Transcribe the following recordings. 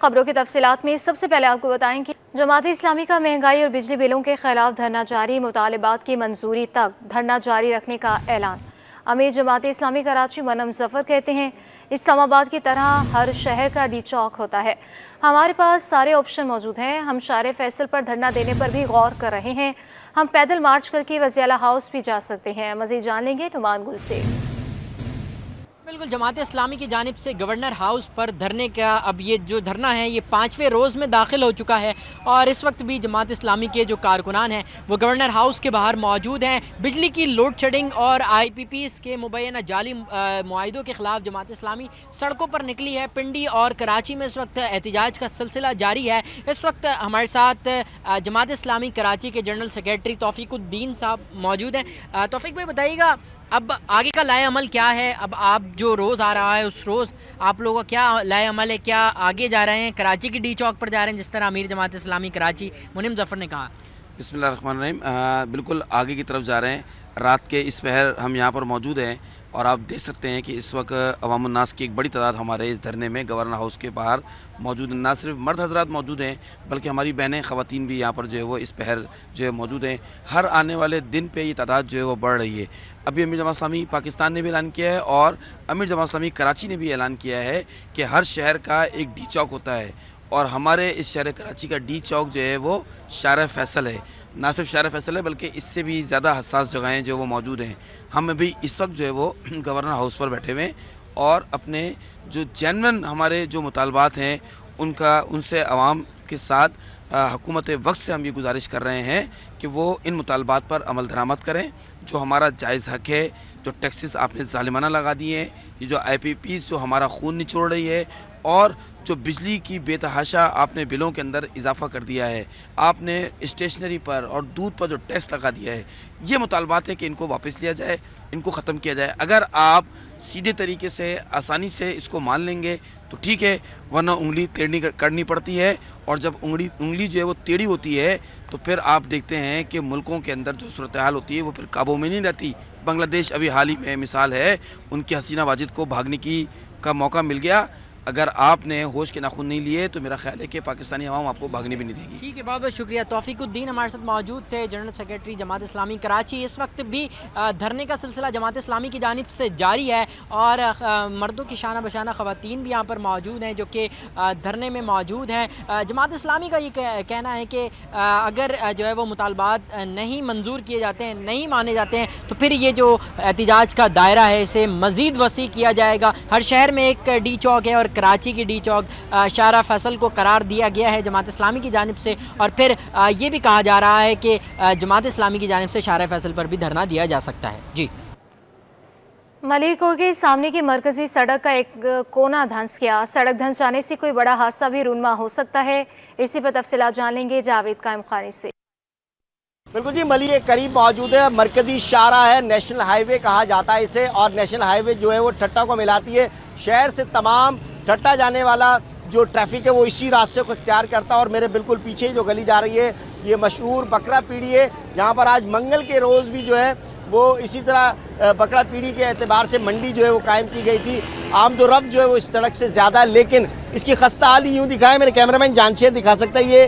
खबरों की तफसीलात में सबसे पहले आपको बताएं कि जमात इस्लामी का महंगाई और बिजली बिलों के खिलाफ धरना जारी, मुतालिबात की मंजूरी तक धरना जारी रखने का ऐलान। अमीर जमात इस्लामी कराची मुन्नम जफर कहते हैं, इस्लामाबाद की तरह हर शहर का डी चौक होता है। हमारे पास सारे ऑप्शन मौजूद हैं। हम शारे फैसल पर धरना देने पर भी गौर कर रहे हैं। हम पैदल मार्च करके वज़ीर हाउस भी जा सकते हैं। मज़ीद जान लेंगे नुमान गुल से। बिल्कुल, जमात इस्लामी की जानिब से गवर्नर हाउस पर धरने का अब ये जो धरना है ये 5वें रोज़ में दाखिल हो चुका है और इस वक्त भी जमात इस्लामी के जो कारकुनान हैं वो गवर्नर हाउस के बाहर मौजूद हैं। बिजली की लोड शेडिंग और IPPs के मुबैना जाली मुआहिदों के खिलाफ जमात इस्लामी सड़कों पर निकली है। पिंडी और कराची में इस वक्त एहतजाज का सिलसिला जारी है। इस वक्त हमारे साथ जमात इस्लामी कराची के जनरल सेक्रेटरी तौफीकुद्दीन साहब मौजूद हैं। तौफीक भाई, बताइएगा अब आगे का लाए अमल क्या है? अब आप जो रोज़ आ रहा है उस रोज़ आप लोगों का क्या लाए अमल है? क्या आगे जा रहे हैं, कराची की डी चौक पर जा रहे हैं जिस तरह अमीर जमात इस्लामी कराची मुन्नम जफर ने कहा? बिस्मिल्लाहिर्रहमानिर्रहीम, बिल्कुल आगे की तरफ जा रहे हैं। रात के इस पहर हम यहाँ पर मौजूद हैं और आप देख सकते हैं कि इस वक्त अवामुन्नास की एक बड़ी तादाद हमारे इस धरने में गवर्नर हाउस के बाहर मौजूद है। ना सिर्फ मर्द हजरात मौजूद हैं बल्कि हमारी बहनें ख़वातीन भी यहाँ पर जो है वो इस पहर जो है मौजूद हैं। हर आने वाले दिन पे ये तादाद जो है वो बढ़ रही है। अभी अमीर जमात इस्लामी पाकिस्तान ने भी ऐलान किया है और अमीर जमात इस्लामी कराची ने भी ऐलान किया है कि हर शहर का एक डी चौक होता है और हमारे इस शहर कराची का डी चौक जो है वो शार फैसल है। ना सिर्फ शार फैसल है बल्कि इससे भी ज़्यादा हसास जगहें जो वो मौजूद हैं। हम अभी इस वक्त जो है वो गवर्नर हाउस पर बैठे हुए हैं और अपने जो जेन्युइन हमारे जो मुतालबात हैं उनसे आवाम के साथ हुकूमत वक्त से हम ये गुजारिश कर रहे हैं कि वो इन मुतालबात पर अमल दरामद करें। जो हमारा जायज़ हक है, जो टैक्सेस आपने ज़ालिमाना लगा दिए हैं, ये जो IPPs जो हमारा खून निचोड़ रही है और जो बिजली की बेतहाशा आपने बिलों के अंदर इजाफा कर दिया है, आपने स्टेशनरी पर और दूध पर जो टैक्स लगा दिया है, ये मुतालबात है कि इनको वापस लिया जाए, इनको ख़त्म किया जाए। अगर आप सीधे तरीके से आसानी से इसको मान लेंगे तो ठीक है, वरना उंगली टेढ़ी करनी पड़ती है और जब उंगली जो है वो टेढ़ी होती है तो फिर आप देखते हैं कि मुल्कों के अंदर जो सूरत हाल होती है वो फिर काबू में नहीं रहती। बांग्लादेश अभी हाल ही में मिसाल है, उनकी हसीना वाजिद को भागने का मौका मिल गया। अगर आपने होश के नाखून नहीं लिए तो मेरा ख्याल है कि पाकिस्तानी अवाम आपको भागने भी नहीं देगी। ठीक है, बहुत बहुत शुक्रिया। तौफीकुद्दीन हमारे साथ मौजूद थे, जनरल सेक्रेटरी जमात इस्लामी कराची। इस वक्त भी धरने का सिलसिला जमात इस्लामी की जानिब से जारी है और मर्दों की शाना बशाना ख़वातीन भी यहाँ पर मौजूद हैं जो कि धरने में मौजूद हैं। जमात इस्लामी का ये कहना है कि अगर जो है वो मुतालबात नहीं मंजूर किए जाते हैं, नहीं माने जाते हैं तो फिर ये जो एहतजाज का दायरा है इसे मज़ीद वसी किया जाएगा। हर शहर में एक डी चौक है और कराची की डी चौक शारा फैसल को करार दिया गया है जमात इस्लामी की जानिब से और फिर ये भी कहा जा रहा है कि जमात इस्लामी की जानिब से शारा फैसल पर भी धरना दिया जा सकता है। जी, मलिकोट के सामने की मरकजी सड़क का एक कोना धंस गया। सड़क धंस जाने से कोई बड़ा हादसा भी रूनमा हो सकता है। इसी पर तफसीलात जान लेंगे जावेद कायम खानी से। बिल्कुल जी, मली के करीब मौजूद है। मरकजी शारा है, नेशनल हाईवे कहा जाता है इसे और नेशनल हाईवे जो है वो ठट्टा को मिलाती है। शहर से तमाम ठट्टा जाने वाला जो ट्रैफिक है वो इसी रास्ते को इख्तियार करता है और मेरे बिल्कुल पीछे जो गली जा रही है ये मशहूर बकरा पीढ़ी है, जहाँ पर आज मंगल के रोज़ भी जो है वो इसी तरह बकरा पीढ़ी के एतबार से मंडी जो है वो कायम की गई थी। आमदोरफ्त जो है वो इस सड़क से ज़्यादा है, लेकिन इसकी खस्ता हाल यूँ दिखाए, मेरे कैमरामैन जानशेर दिखा सकता है, ये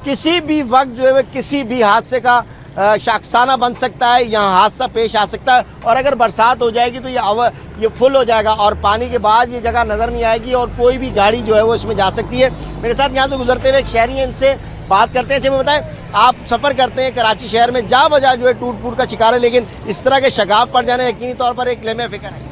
किसी भी वक्त जो है वो किसी भी हादसे का शाखसाना बन सकता है, यहाँ हादसा पेश आ सकता है। और अगर बरसात हो जाएगी तो ये फुल हो जाएगा और पानी के बाद ये जगह नज़र नहीं आएगी और कोई भी गाड़ी जो है वो इसमें जा सकती है। मेरे साथ यहाँ से गुजरते हुए एक शहरी हैं, इनसे बात करते हैं। मुझे बताएं, आप सफ़र करते हैं कराची शहर में, जा बजा जो है टूट फूट का शिकार है, लेकिन इस तरह के शगाफ पड़ जाने यकीनी तौर पर एक लेमे फ़िक्र है।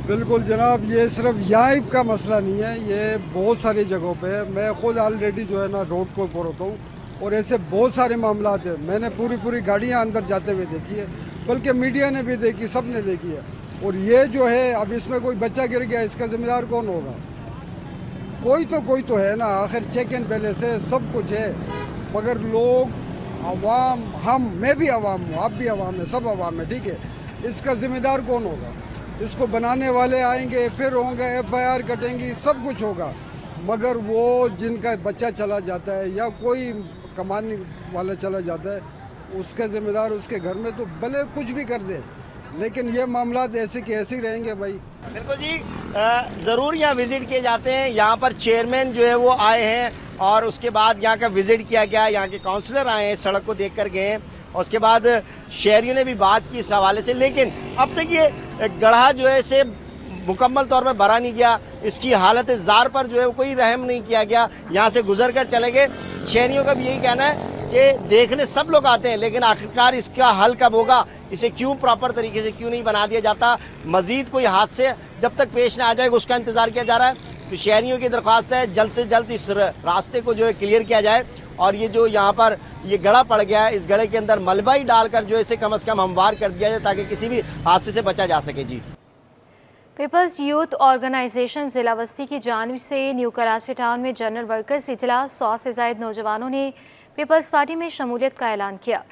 बिल्कुल जनाब, ये सिर्फ यहाँ का मसला नहीं है, ये बहुत सारी जगहों पे है। मैं खुद ऑलरेडी जो है ना रोड को ऊपर होता हूँ और ऐसे बहुत सारे मामला हैं। मैंने पूरी गाड़ियाँ अंदर जाते हुए देखी है, बल्कि मीडिया ने भी देखी, सब ने देखी है। और ये जो है अब इसमें कोई बच्चा गिर गया, इसका जिम्मेदार कौन होगा? कोई तो है ना, आखिर चेक इन पहले से सब कुछ है। मगर लोग अवाम, मैं भी अवाम हूँ, आप भी अवाम है, सब अवाम है, ठीक है। इसका जिम्मेदार कौन होगा? इसको बनाने वाले आएंगे, फिर होंगे FIR कटेंगी, सब कुछ होगा, मगर वो जिनका बच्चा चला जाता है या कोई कमाने वाला चला जाता है उसका जिम्मेदार उसके घर में तो भले कुछ भी कर दे, लेकिन ये मामला ऐसे के ऐसे ही रहेंगे भाई। बिल्कुल जी, ज़रूर यहाँ विज़िट किए जाते हैं। यहाँ पर चेयरमैन जो है वो आए हैं और उसके बाद यहाँ का विज़िट किया गया, यहाँ के काउंसलर आए हैं, सड़क को देख कर गए हैं और उसके बाद शहरियों ने भी बात की इस हवाले से। लेकिन अब तक ये गड्ढा जो है इसे मुकम्मल तौर पर भरा नहीं गया, इसकी हालत ज़ार पर जो है वो कोई रहम नहीं किया गया, यहाँ से गुजर कर चले गए। शहरियों का भी यही कहना है कि देखने सब लोग आते हैं लेकिन आखिरकार इसका हल कब होगा, इसे क्यों प्रॉपर तरीके से क्यों नहीं बना दिया जाता। मज़ीद कोई हादसे जब तक पेश ना आ जाएगा उसका इंतज़ार किया जा रहा है। तो शहरियों की दरख्वास्त है जल्द से जल्द इस रास्ते को जो है क्लियर किया जाए और ये जो यहाँ पर ये गड्ढा पड़ गया है इस गड्ढे के अंदर मलबा ही डालकर जो इसे कम से कम हमवार कर दिया जाए ताकि किसी भी हादसे से बचा जा सके। जी, पीपल्स यूथ ऑर्गेनाइजेशन ज़िला वस्ती की जानिब से न्यू कराची टाउन में जनरल वर्कर्स इजलास 100 से ज़ायद नौजवानों ने पीपल्स पार्टी में शमूलियत का ऐलान किया।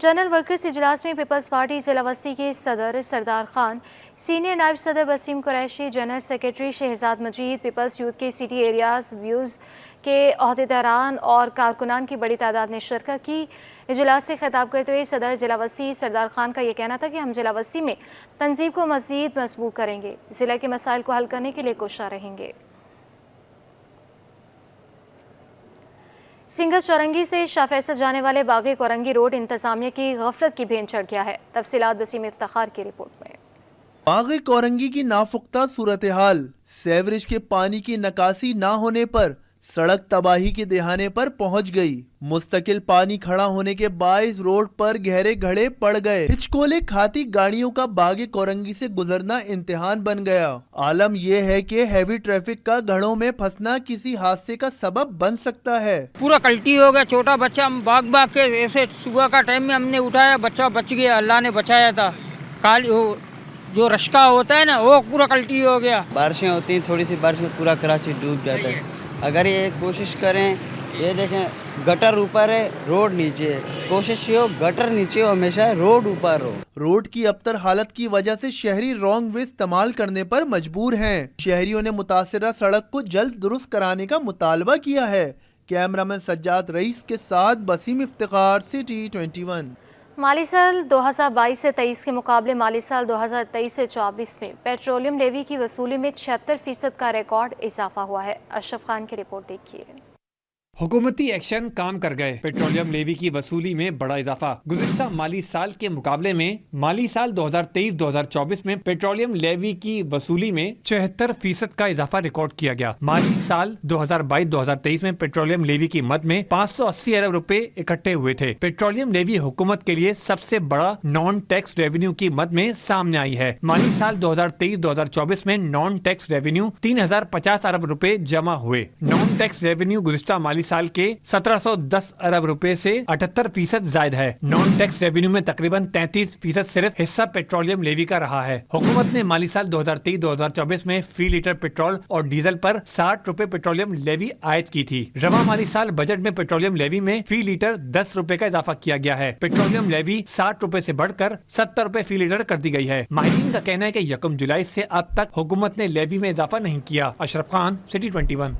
जनरल वर्कर्स इजलास में पीपल्स पार्टी ज़िला वस्ती के सदर सरदार खान, सीनियर नायब सदर वसीम कुरैशी, जनरल सेक्रेटरी शहजाद मजीद, पीपल्स यूथ के सिटी एरियाज व्यूज़ के अहदेदारान और कारकुनान की बड़ी तादाद ने शिरकत की। इजलास से खिताब करते हुए सदर ज़िला वस्ती सरदार खान का ये कहना था कि हम ज़िला वस्ती में तंजीम को मज़ीद मजबूत करेंगे, ज़िले के मसाइल को हल करने के लिए कोशिश रहेंगे। सिंगल चौरंगी से शाह फैसल जाने वाले बागी कोरंगी रोड इंतजामिया की गफलत की भेंट चढ़ गया है। तफसीलात वसीम इफ्तिखार की रिपोर्ट में। बागी कोरंगी की नापुख्ता सूरत हाल, सेवरेज के पानी की निकासी न होने पर सड़क तबाही के दहाने पर पहुंच गई। मुस्तकिल पानी खड़ा होने के बाइस रोड पर गहरे घड़े पड़ गए। हिचकोले खाती गाड़ियों का बागी कोरंगी से गुजरना इम्तिहान बन गया। आलम यह है कि हैवी ट्रैफिक का घड़ों में फंसना किसी हादसे का सबब बन सकता है। पूरा कल्टी हो गया, छोटा बच्चा हम भाग के ऐसे सुबह का टाइम में हमने उठाया, बच्चा बच गया, अल्लाह ने बचाया था। काली जो रश्का होता है ना वो पूरा कल्टी हो गया। बारिशें होती हैं, थोड़ी सी बारिश में पूरा कराची डूब जाता है। अगर ये कोशिश करें, ये देखें गटर ऊपर है, रोड नीचे है, कोशिश ये हो गटर नीचे हो, हमेशा रोड ऊपर हो। रोड की अबतर हालत की वजह से शहरी रॉन्ग वे इस्तेमाल करने पर मजबूर हैं। शहरियों ने मुतासिरा सड़क को जल्द दुरुस्त कराने का मुतालबा किया है। कैमरामैन सज्जाद रईस के साथ वसीम इफ्तिखार, सिटी 21। माली साल 2022 से 23 के मुकाबले माली साल 2023 से 24 में पेट्रोलियम लेवी की वसूली में 76% का रिकॉर्ड इजाफा हुआ है। अशरफ खान की रिपोर्ट देखिए। हुकूमती एक्शन काम कर गए, पेट्रोलियम लेवी की वसूली में बड़ा इजाफा। गुज़िश्ता माली साल के मुकाबले में माली साल 2023-2024 में पेट्रोलियम लेवी की वसूली में 76% का इजाफा रिकॉर्ड किया गया। माली साल 2022-2023 में पेट्रोलियम लेवी की मद में 580 अरब रुपए इकट्ठे हुए थे। पेट्रोलियम लेवी हुकूमत के लिए सबसे बड़ा नॉन टैक्स रेवेन्यू की मद में सामने आई है। माली साल 2023-2024 में नॉन टैक्स रेवेन्यू 3050 अरब रुपए जमा हुए। नॉन टैक्स रेवेन्यू गुज़िश्ता माली साल के 1710 अरब रुपए से 78% जायद है। नॉन टैक्स रेवेन्यू में तकरीबन 33% सिर्फ हिस्सा पेट्रोलियम लेवी का रहा है। हुकूमत ने माली साल 2023-2024 में फी लीटर पेट्रोल और डीजल पर 60 रुपए पेट्रोलियम लेवी आयद की थी। रवा माली साल बजट में पेट्रोलियम लेवी में फी लीटर 10 रुपए का इजाफा किया गया है। पेट्रोलियम लेवी 60 रुपए से बढ़कर 70 रुपए फी लीटर कर दी गई है। माहिरीन का कहना है कि 1 जुलाई से अब तक हुकूमत ने लेवी में इजाफा नहीं किया। अशरफ खान, सिटी 21।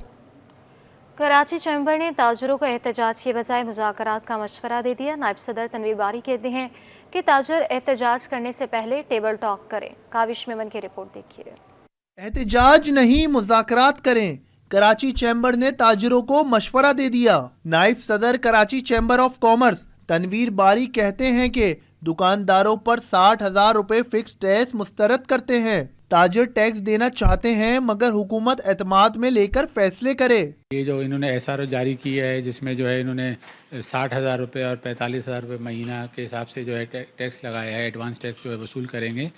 कराची चैम्बर ने ताजरों को एहतजाज के बजाय मुज़ाकरात का मशवरा दे दिया। नायब सदर तनवीर बारी कहते हैं कि ताजर एहतजाज करने से पहले टेबल टॉक करें। काविश मेमन की रिपोर्ट देखिए। एहतजाज नहीं, मुज़ाकरात करें, कराची चैम्बर ने ताजरों को मशवरा दे दिया। नायब सदर Karachi chamber of commerce Tanveer Bari कहते हैं कि दुकानदारों पर 60,000 रुपए फिक्स टैक्स मुस्तरद करते हैं। ताजर टैक्स देना चाहते हैं मगर हुकूमत एतमाद में लेकर फैसले करे। ये जो इन्होंने SRO जारी की है जिसमें जो है इन्होंने 60,000 रुपये और 45,000 रुपये महीना के हिसाब से जो है टैक्स लगाया है, एडवांस टैक्स जो है वसूल करेंगे।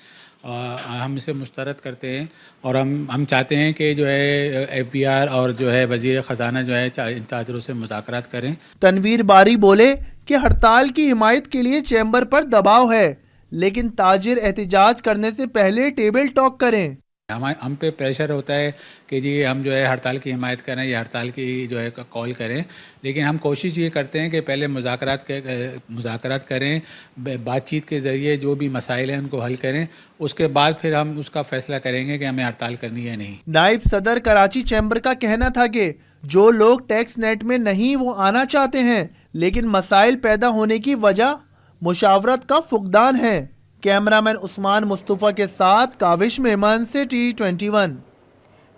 और हम इसे मुस्तरद करते हैं और हम चाहते हैं कि जो है FBR और जो है वज़ीर ख़जाना जो है इन ताजरों से मुज़ाकरात करें। तनवीर बारी बोले कि हड़ताल की हिमायत के लिए चैम्बर पर दबाव है लेकिन ताजिर एहतजाज करने से पहले टेबल टॉक करें। हम पे प्रेशर होता है कि जी हम जो है हड़ताल की हिमायत करें या हड़ताल की जो है कॉल करें, लेकिन हम कोशिश ये करते हैं कि पहले मुज़ाकरात करें, बातचीत के ज़रिए जो भी मसाइल हैं उनको हल करें, उसके बाद फिर हम उसका फ़ैसला करेंगे कि हमें हड़ताल करनी है नहीं। नायब सदर कराची चैम्बर का कहना था कि जो लोग टैक्स नेट में नहीं वो आना चाहते हैं लेकिन मसाइल पैदा होने की वजह मुशावरत का फुकदान है। कैमरामैन उस्मान मुस्तफ़ा के साथ काविश मेमन सिटी 21।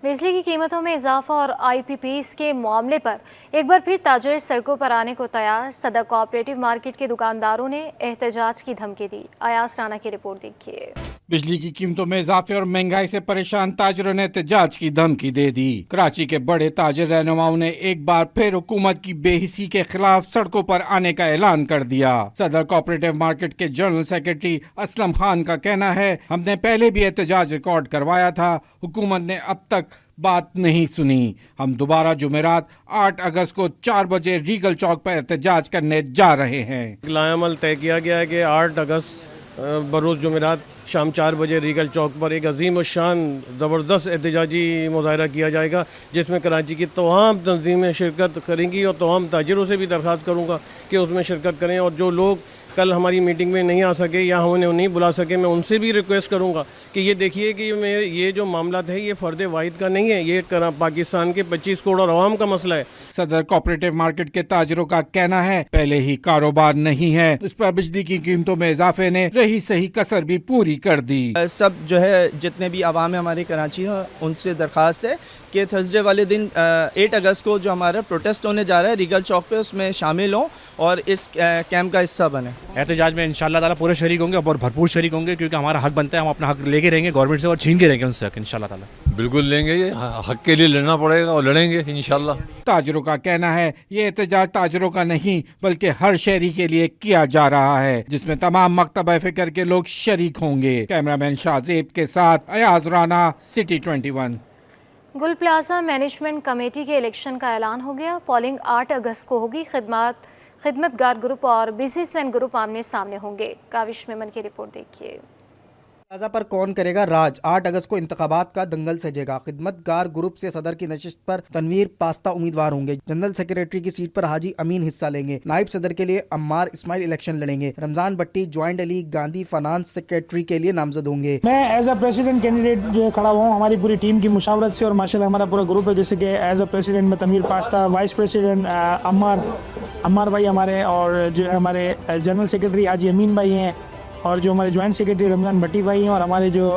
बिजली की कीमतों में इजाफा और IPPs के मामले पर एक बार फिर ताजिर सड़कों पर आने को तैयार। सदर कोऑपरेटिव मार्केट के दुकानदारों ने एहतजाज की धमकी दी। अयाज राना की रिपोर्ट देखिए। बिजली की कीमतों में इजाफे और महंगाई से परेशान ताजिरों ने एहतजाज की धमकी दे दी। कराची के बड़े ताजिर रहनुमाओं ने एक बार फिर हुकूमत की बेहिसी के खिलाफ सड़कों पर आने का ऐलान कर दिया। सदर कोऑपरेटिव मार्केट के जनरल सेक्रेटरी असलम खान का कहना है, हमने पहले भी एहतजाज रिकॉर्ड करवाया था, हुकूमत ने अब तक बात नहीं सुनी। हम दोबारा जुमेरात 8 अगस्त को 4 बजे रीगल चौक पर एहतजाज करने जा रहे हैं। लायामल तय किया गया है कि 8 अगस्त बरोज़ जुमेरात शाम 4 बजे रीगल चौक पर एक अजीम शान ज़बरदस्त एहतजाजी मुजाहरा किया जाएगा, जिसमें कराची की तमाम तंजीमें शिरकत करेंगी और तमाम ताजिरों से भी दरख्वास्त करूँगा कि उसमें शिरकत करें। और जो लोग कल हमारी मीटिंग में नहीं आ सके या हम उन्हें नहीं बुला सके, मैं उनसे भी रिक्वेस्ट करूंगा कि ये देखिए कि ये जो मामला है ये फ़र्द वाहिद का नहीं है, ये पाकिस्तान के 25 करोड़ और आवाम का मसला है। सदर कोऑपरेटिव मार्केट के ताजिरों का कहना है, पहले ही कारोबार नहीं है, इस पर बिजली की कीमतों में इजाफे ने रही सही कसर भी पूरी कर दी। सब जो है जितने भी आवाम है हमारी कराची है, उनसे दरख्वास्त है कि थर्सडे वाले दिन 8 अगस्त को जो हमारा प्रोटेस्ट होने जा रहा है रीगल चौक पे, उसमें शामिल हों और इस कैंप का हिस्सा बने। एहतजाज में इंशाल्लाह ताला पूरे शरीक होंगे और भरपूर शरीक होंगे, क्योंकि हमारा हक बनता है, हम अपना हक लेके रहेंगे गवर्नमेंट से और छीन के रहेंगे उनसे हक इंशाल्लाह ताला। बिल्कुल लेंगे, ये हक के लिए लड़ना पड़ेगा और लड़ेंगे इंशाल्लाह। ताजिरों का कहना है ये एहतजाज ताजिरों का नहीं बल्कि हर शहरी के लिए किया जा रहा है, जिसमें तमाम मकतब फिक्र के लोग शरीक होंगे। कैमरामैन शाहजेब के साथ अयाज राना, सिटी 21। गुल प्लाजा मैनेजमेंट कमेटी के इलेक्शन का ऐलान हो गया। पोलिंग 8 अगस्त को होगी। खिदमतगार ग्रुप और बिजनेसमैन ग्रुप आमने सामने होंगे। काविश मेमन की रिपोर्ट देखिए। प्लाजा पर कौन करेगा राज, 8 अगस्त को इंतखाबात का दंगल सजेगा। खिदमतगार ग्रुप से सदर की नशिस्त पर तनवीर पास्ता उम्मीदवार होंगे। जनरल सेक्रेटरी की सीट पर हाजी अमीन हिस्सा लेंगे। नायब सदर के लिए अम्मार इस्माइल इलेक्शन लड़ेंगे। Ramzan Bhatti joint Ali Gandhi finance secretary के लिए नामजद होंगे। मैं एज अ प्रेसिडेंट कैंडिडेट जो खड़ा हुआ हूँ हमारी पूरी टीम की मुशावरत से, और माशाल्लाह हमारा पूरा ग्रुप है, जैसे कि एज अ प्रेसिडेंट में तनवीर पास्ता, वाइस प्रेसिडेंट अम्मार भाई हमारे, और जो हमारे जनरल सेक्रेटरी हाजी अमीन भाई हैं, और जो हमारे ज्वाइंट सेक्रेटरी रमज़ान भट्टी भाई हैं, और हमारे जो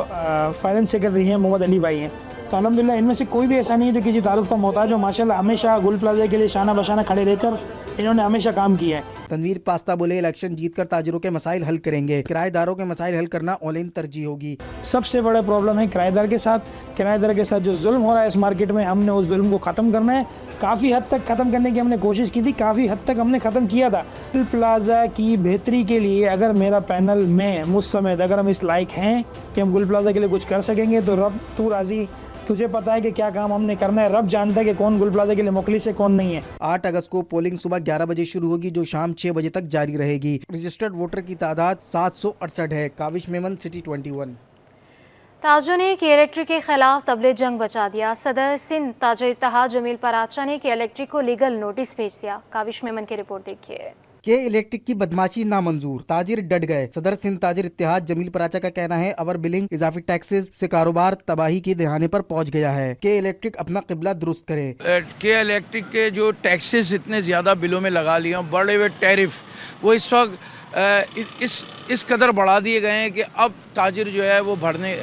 फाइनेंस सेक्रेटरी हैं मोहम्मद अली भाई हैं। तो अल्हम्दुलिल्लाह इनमें से कोई भी ऐसा नहीं है जो किसी तारुफ का मोहताज हो। माशाल्लाह हमेशा गुल प्लाजा के लिए शाना बशाना खड़े रहकर इन्होंने हमेशा काम किया है। तनवीर पास्ता बोले, इलेक्शन जीतकर ताजिरों के मसाइल हल करेंगे। किराएदारों के मसाइल हल करना औलीन तरजीह होगी। सबसे बड़ा प्रॉब्लम है किराएदार के साथ। किराएदार के साथ जो जुल्म हो रहा है इस मार्केट में, हमने उस जुल्म को ख़त्म करना है। काफ़ी हद तक ख़त्म करने की हमने कोशिश की थी, काफ़ी हद तक हमने ख़त्म किया था। गुल प्लाजा की बेहतरी के लिए अगर मेरा पैनल में मुझ समेत अगर हम इस लायक हैं कि हम गुल प्लाजा के लिए कुछ कर सकेंगे, तो रब तू राज़ी, तुझे पता है कि क्या काम हमने करना है, रब जानता है कि कौन गुल प्लाजा के लिए मुखलिस है कौन नहीं है। 8 अगस्त को पोलिंग सुबह 11 बजे शुरू होगी, जो शाम 6 बजे तक जारी रहेगी। रजिस्टर्ड वोटर की तादाद 768 है। काविश मेमन, सिटी 21। ताजों ने के इलेक्ट्रिक के खिलाफ तबले जंग बचा दिया। सदर सिंध ताजर इत्तेहाद जमील पराचा ने के इलेक्ट्रिक को लीगल नोटिस भेज दिया। काविश मेमन की रिपोर्ट देखिए। के इलेक्ट्रिक की बदमाशी नामंजूर, ताजिर डट गए। सदर सिंध ताजिर इत्तेहाद जमील पराचा का कहना है, ओवर बिलिंग, इजाफी टैक्सेस से कारोबार तबाही के दहाने पर पहुंच गया है। के इलेक्ट्रिक अपना किबला दुरुस्त करे। के इलेक्ट्रिक के जो टैक्सेस इतने ज़्यादा बिलों में लगा लिए, बड़े हुए टैरिफ, वो इस वक्त इस कदर बढ़ा दिए गए हैं कि अब ताजिर जो है वो भरने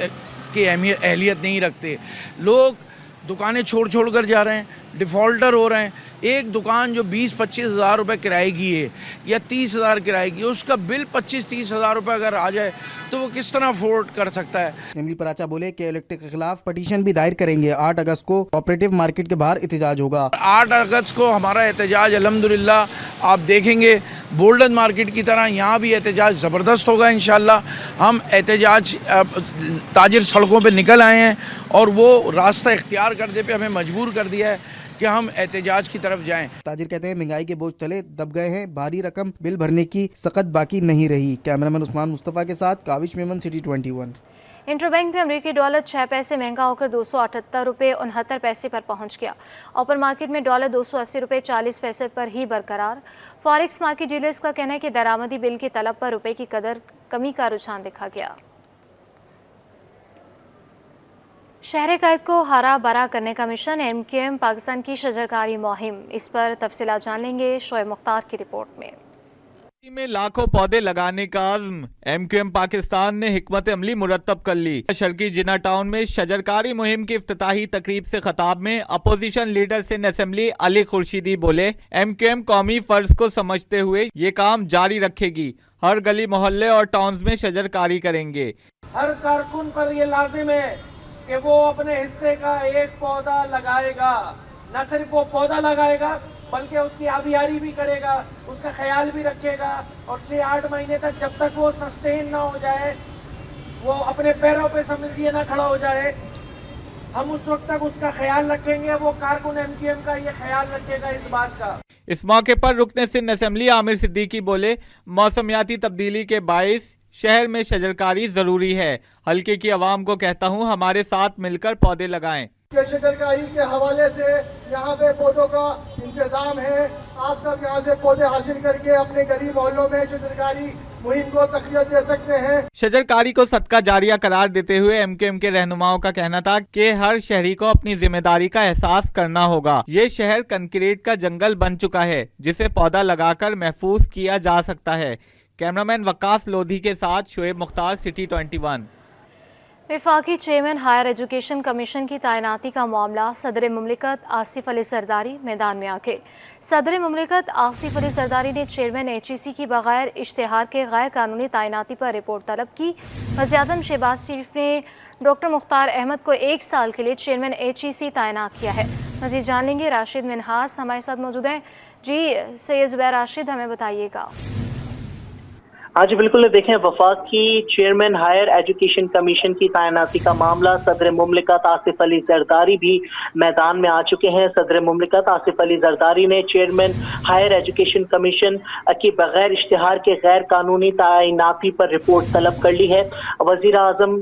की अहलियत नहीं रखते। लोग दुकानें छोड़ कर जा रहे हैं, डिफ़ॉल्टर हो रहे हैं। एक दुकान जो 20-25 हज़ार रुपये किराए की है या 30 हज़ार किराए की, उसका बिल 25-30 हज़ार रुपये अगर आ जाए तो वो किस तरह अफोर्ड कर सकता है। जमील पराचा बोले कि इलेक्ट्रिक के खिलाफ पटिशन भी दायर करेंगे। 8 अगस्त को ऑपरेटिव मार्केट के बाहर एहतजाज होगा। 8 अगस्त को हमारा एहतजाज अल्हम्दुलिल्लाह आप देखेंगे बोल्डन मार्केट की तरह यहाँ भी एहतजाज ज़बरदस्त होगा इंशाल्लाह। हम एहतजाज ताजिर सड़कों पर निकल आए हैं और वो रास्ता इख्तियार करने पे हमें मजबूर कर दिया है कि हम एहतजाज की तरफ जाएं। ताजिर कहते हैं महंगाई के बोझ तले दब गए हैं, भारी रकम बिल भरने की सख्त बाकी नहीं रही। कैमरामैन उस्मान मुस्तफ़ा के साथ काविश मेमन, सिटी 21। इंटरबैंक में अमेरिकी डॉलर 6 पैसे महंगा होकर 278 रुपये 69 पैसे पर पहुंच गया। ओपन मार्केट में डॉलर 280 रुपये 40 पैसे पर ही बरकरार। फॉरेक्स मार्केट डीलर्स का कहना है कि दरामदी बिल की तलब पर रुपये की कदर कमी का रुझान देखा गया। शहर कैद को हरा भरा करने का मिशन, MQM पाकिस्तान की शजरकारी मुहिम। इस पर तफसीलात जान लेंगे शोएब मुख्तार की रिपोर्ट में। में लाखों पौधे लगाने का अज़्म, MQM पाकिस्तान ने हिकमत अमली मुरतब कर ली। शर्की जिन्ना टाउन में शजरकारी मुहिम की इफ्तिताही तकरीब से खिताब में opposition leader Sindh assembly Ali Khurshidi बोले, MQM कौमी फर्ज को समझते हुए ये काम जारी रखेगी। हर गली मोहल्ले और टाउन्स में शजरकारी करेंगे। हर कारकुन पर ये लाजिम है कि वो अपने हिस्से का एक पौधा लगाएगा। न सिर्फ वो पौधा लगाएगा बल्कि उसकी आबियारी भी करेगा, उसका ख्याल भी रखेगा, और 6-8 महीने तक जब तक वो सस्टेन ना हो जाए, वो अपने पैरों पे समझिए ना खड़ा हो जाए, हम उस वक्त तक उसका ख्याल रखेंगे। वो कारकुन MQM का ये ख्याल रखेगा इस बात का। इस मौके पर रुकने सिंध असेंबली आमिर सिद्दीकी बोले, मौसमियाती तब्दीली के बाइस शहर में शजरकारी जरूरी है। हल्के की आवाम को कहता हूँ, हमारे साथ मिलकर पौधे लगाएं। शजरकारी के हवाले से यहाँ पे पौधों का इंतजाम है। आप सब यहाँ से पौधे हासिल करके अपने गली मोहल्लों में शजरकारी मुहिम को तक़वियत दे सकते हैं। शजरकारी को सदका जारिया करार देते हुए MQM के रहनुमाओं का कहना था कि हर शहरी को अपनी जिम्मेदारी का एहसास करना होगा। ये शहर कंक्रीट का जंगल बन चुका है जिसे पौधा लगाकर महफूज किया जा सकता है। कैमरामैन वकास लोधी के साथ शोएब मुख्तार, सिटी 21। वफाकी चेयरमैन हायर एजुकेशन कमीशन की तैनाती का मामला, सदर मुमलिकत आसिफ अली जरदारी मैदान में आके। सदर मुमलिकत आसिफ अली जरदारी ने चेयरमैन HEC की बगैर इश्तिहार के गैर कानूनी तैनाती पर रिपोर्ट तलब की। वज़ीर-ए-आज़म शहबाज शरीफ ने डॉक्टर मुख्तार अहमद को 1 साल के लिए चेयरमैन HEC तैनात किया है। मज़ीद जान लेंगे, राशिद मिनहास हमारे साथ मौजूद हैं। जी सैयद ज़ुबैर राशिद, हमें बताइएगा। हाँ जी बिल्कुल, देखें, वफाक की चेयरमैन हायर एजुकेशन कमीशन की तैनाती का मामला, सदर मुमलिकत आसिफ अली जरदारी भी मैदान में आ चुके हैं। सदर मुमलिकत आसिफ अली जरदारी ने चेयरमैन हायर एजुकेशन कमीशन की बगैर इश्तिहार के गैर कानूनी तैनाती पर रिपोर्ट तलब कर ली है। वज़ीर आज़म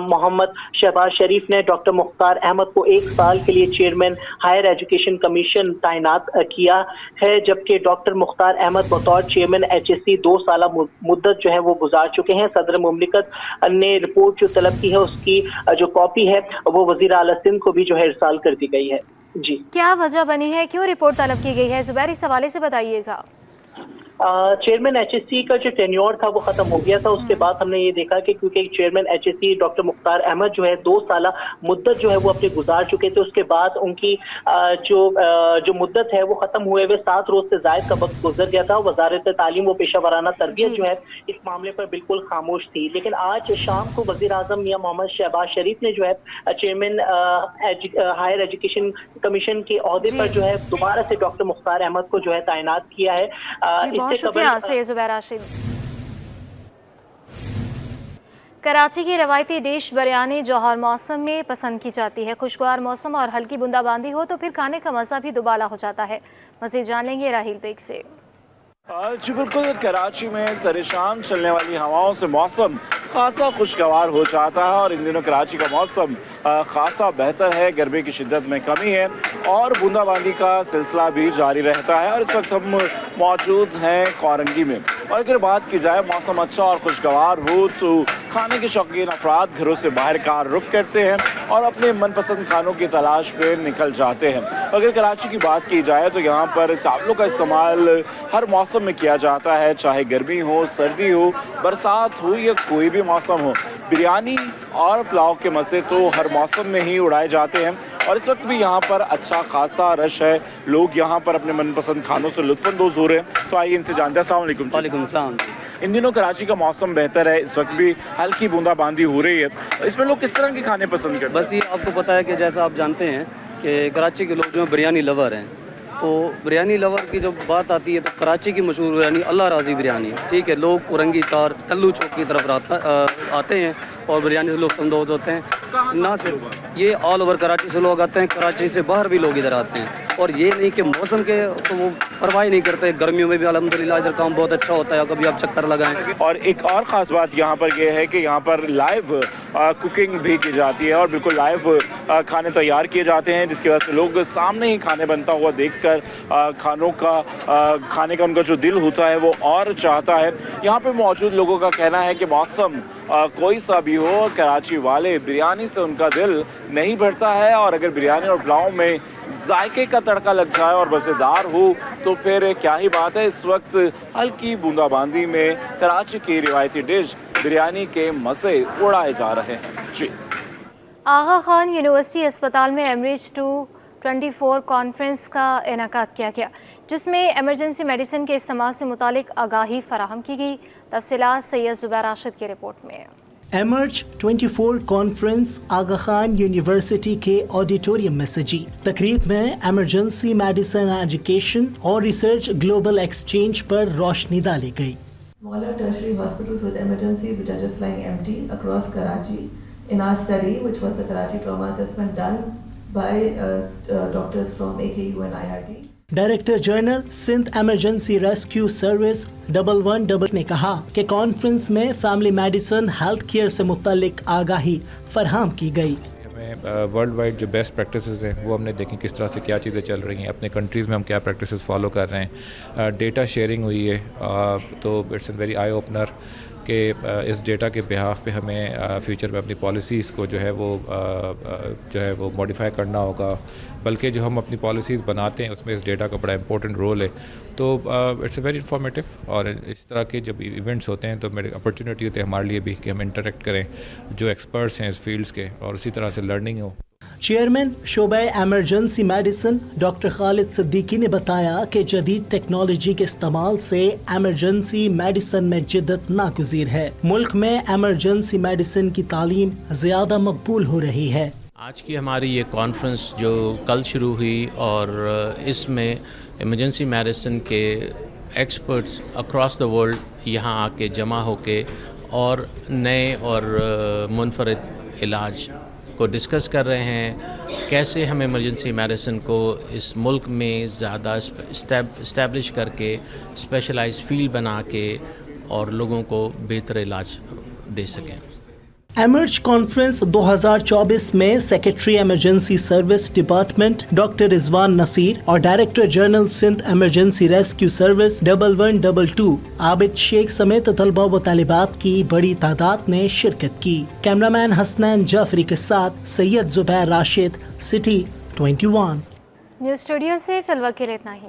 मोहम्मद शहबाज शरीफ ने डॉक्टर मुख्तार अहमद को 1 साल के लिए चेयरमैन हायर एजुकेशन कमीशन तैनात किया है, जबकि डॉक्टर मुख्तार अहमद बतौर चेयरमैन HEC 2 साल मुद्दत जो है वो गुजार चुके हैं। सदर मुमलिकत ने रिपोर्ट जो तलब की है उसकी जो कॉपी है वो वज़ीर आला सिंध को भी जो है इरसाल कर दी गई है। जी, क्या वजह बनी है, क्यों रिपोर्ट तलब की गई है, ज़ुबैर इस हवाले से बताइएगा। चेयरमैन HEC का जो टेन्योर था वो खत्म हो गया था। उसके बाद हमने ये देखा कि क्योंकि chairman HEC doctor Mukhtar Ahmed जो है 2 साल मुद्दत जो है वो अपने गुजार चुके थे। उसके बाद उनकी जो मुद्दत है वो खत्म हुए हुए 7 रोज से ज़ायद का वक्त गुजर गया था। वज़ारत तालीम व पेशा वराना तरबियत जो है इस मामले पर बिल्कुल खामोश थी, लेकिन आज शाम को वज़ीर आज़म मियां मोहम्मद शहबाज शरीफ ने जो है चेयरमैन हायर एजुकेशन कमीशन के ओहदे पर जो है दोबारा से डॉक्टर मुख्तार अहमद को जो है तैनात किया है। शुक्रिया सैयद ज़ुबैर राशिद। कराची की रवायती डिश बिरयानी जौहर मौसम में पसंद की जाती है। खुशगवार मौसम और हल्की बूंदाबांदी हो तो फिर खाने का मज़ा भी दुबाला हो जाता है। मज़ीद जान लेंगे राहील बेग से। जी बिल्कुल, कराची में सरे शाम चलने वाली हवाओं से मौसम खासा खुशगवार हो जाता है और इन दिनों कराची का मौसम खासा बेहतर है। गर्मी की शिद्दत में कमी है और बूंदाबांदी का सिलसिला भी जारी रहता है। और इस वक्त हम मौजूद हैं कोरंगी में, और अगर बात की जाए मौसम अच्छा और खुशगवार हो तो खाने के शौकीन अफराद घरों से बाहर का रुख करते हैं और अपने मनपसंद खानों की तलाश पे निकल जाते हैं। अगर कराची की बात की जाए तो यहाँ पर चावलों का इस्तेमाल हर मौसम में किया जाता है, चाहे गर्मी हो, सर्दी हो, बरसात हो या कोई भी मौसम हो। बिरयानी और पुलाव के मज़े तो हर मौसम में ही उड़ाए जाते हैं और इस वक्त भी यहाँ पर अच्छा खासा रश है। लोग यहाँ पर अपने मनपसंद खानों से लुत्फ़अंदोज़ हो रहे हैं। तो आइए इनसे जानते हैं। अस्सलाम वालेकुम। वालेकुम अस्सलाम। इन दिनों कराची का मौसम बेहतर है, इस वक्त भी हल्की बूंदाबांदी हो रही है, इसमें लोग किस तरह के खाने पसंद करते हैं? बस ये आपको पता है कि जैसा आप जानते हैं कि कराची के लोग जो हैं बिरयानी लवर हैं, तो बिरयानी लवर की जब बात आती है तो कराची की मशहूर बिरयानी अल्लाह राज़ी बिरयानी, ठीक है। लोग कुरंगी चार तल्लू चौक की तरफ आते हैं और बिरयानी से लुत्फ़अंदोज़ होते हैं। ना सिर्फ ये, ऑल ओवर कराची से लोग आते हैं, कराची से बाहर भी लोग इधर आते हैं। और ये नहीं कि मौसम के तो वो परवाह नहीं करते, गर्मियों में भी अल्हम्दुलिल्लाह इधर काम बहुत अच्छा होता है, कभी आप चक्कर लगाएं। और एक और ख़ास बात यहाँ पर ये है कि यहाँ पर लाइव कुकिंग भी की जाती है और बिल्कुल लाइव खाने तैयार किए जाते हैं, जिसकी वजह से लोग सामने ही खाने बनता हुआ देखकर खाने का उनका जो दिल होता है वो और चाहता है। यहाँ पर मौजूद लोगों का कहना है कि मौसम कोई सा भी हो, कराची वाले बिरयानी से उनका दिल नहीं भरता है। और अगर बिरयानी और पुलाव में जायके का तड़का लग जाए और मज़ेदार हो तो फिर क्या ही बात है। इस वक्त हल्की बूंदाबांदी में कराची की रिवायती डिश बिरयानी के मज़े उड़ाए जा रहे हैं। जी। आगा खान यूनिवर्सिटी अस्पताल में एमरिच 224 कॉन्फ्रेंस का इनेकाद किया गया, जिसमें एमरजेंसी मेडिसिन के इस्तेमाल से मुतालिक आगाही फराहम की गई। तफसीलात सैयद जुबैर राशिद की रिपोर्ट में। एमर्ज 24 कॉन्फ्रेंस आगा खान यूनिवर्सिटी के ऑडिटोरियम में सजी। तकरीब में एमरजेंसी मेडिसिन एजुकेशन और रिसर्च ग्लोबल एक्सचेंज पर रोशनी डाली गई। Smaller tertiary hospitals with emergencies which are just lying empty across Karachi. In our study, which was the Karachi trauma assessment done by doctors from AKU and IRT. Director general Sindh emergency rescue service 111 ने कहा कि conference में family medicine health care से मुतालिक आगाही फराहम की गई। World wide जो बेस्ट प्रैक्टिसेस हैं वो हमने देखी, किस तरह से क्या चीज़ें चल रही हैं, अपने कंट्रीज़ में हम क्या प्रैक्टिसेस फॉलो कर रहे हैं। डेटा शेयरिंग हुई है, तो it's an very eye opener कि इस डेटा के बिहाफ पे हमें फ्यूचर में अपनी पॉलिसीज़ को जो है वो मॉडिफाई करना होगा। बल्कि जो हम अपनी पॉलिसीज़ बनाते हैं उसमें इस डेटा का बड़ा इंपॉर्टेंट रोल है। तो इट्स अ वेरी इन्फॉर्मेटिव और इस तरह के जब इवेंट्स होते हैं तो मेरी अपॉर्चुनिटी होती है हमारे लिए भी कि हम इंटरेक्ट करें जो एक्सपर्ट्स हैं इस फील्ड्स के और उसी तरह से लर्निंग हो। चेयरमैन शोबा emergency medicine doctor Khalid Siddiqui ने बताया कि जदीद टेक्नोलॉजी के इस्तेमाल से एमरजेंसी मेडिसिन में जिद्दत नागुज़ीर है। मुल्क में एमरजेंसी मेडिसिन की तालीम ज़्यादा मकबूल हो रही है। आज की हमारी ये कॉन्फ्रेंस जो कल शुरू हुई और इसमें इमरजेंसी मेडिसिन के एक्सपर्ट्स अक्रॉस द वर्ल्ड यहाँ आके जमा होके और नए और मुनफरद इलाज को डिस्कस कर रहे हैं। कैसे हम इमरजेंसी मेडिसिन को इस मुल्क में ज़्यादा इस्टेब्लिश करके स्पेशलाइज्ड फील्ड बना के और लोगों को बेहतर इलाज दे सकें। एमर्ज कॉन्फ्रेंस 2024 में secretary emergency service department doctor Rizwan Naseer और director general Sindh emergency rescue service 1122 Abid Sheikh समेत तलबा व तालिबात की बड़ी तादाद ने शिरकत की। कैमरामैन हसनैन जाफरी के साथ Syed Zubair Rashid, city 21। News studio से फिलहाल के लिए इतना ही।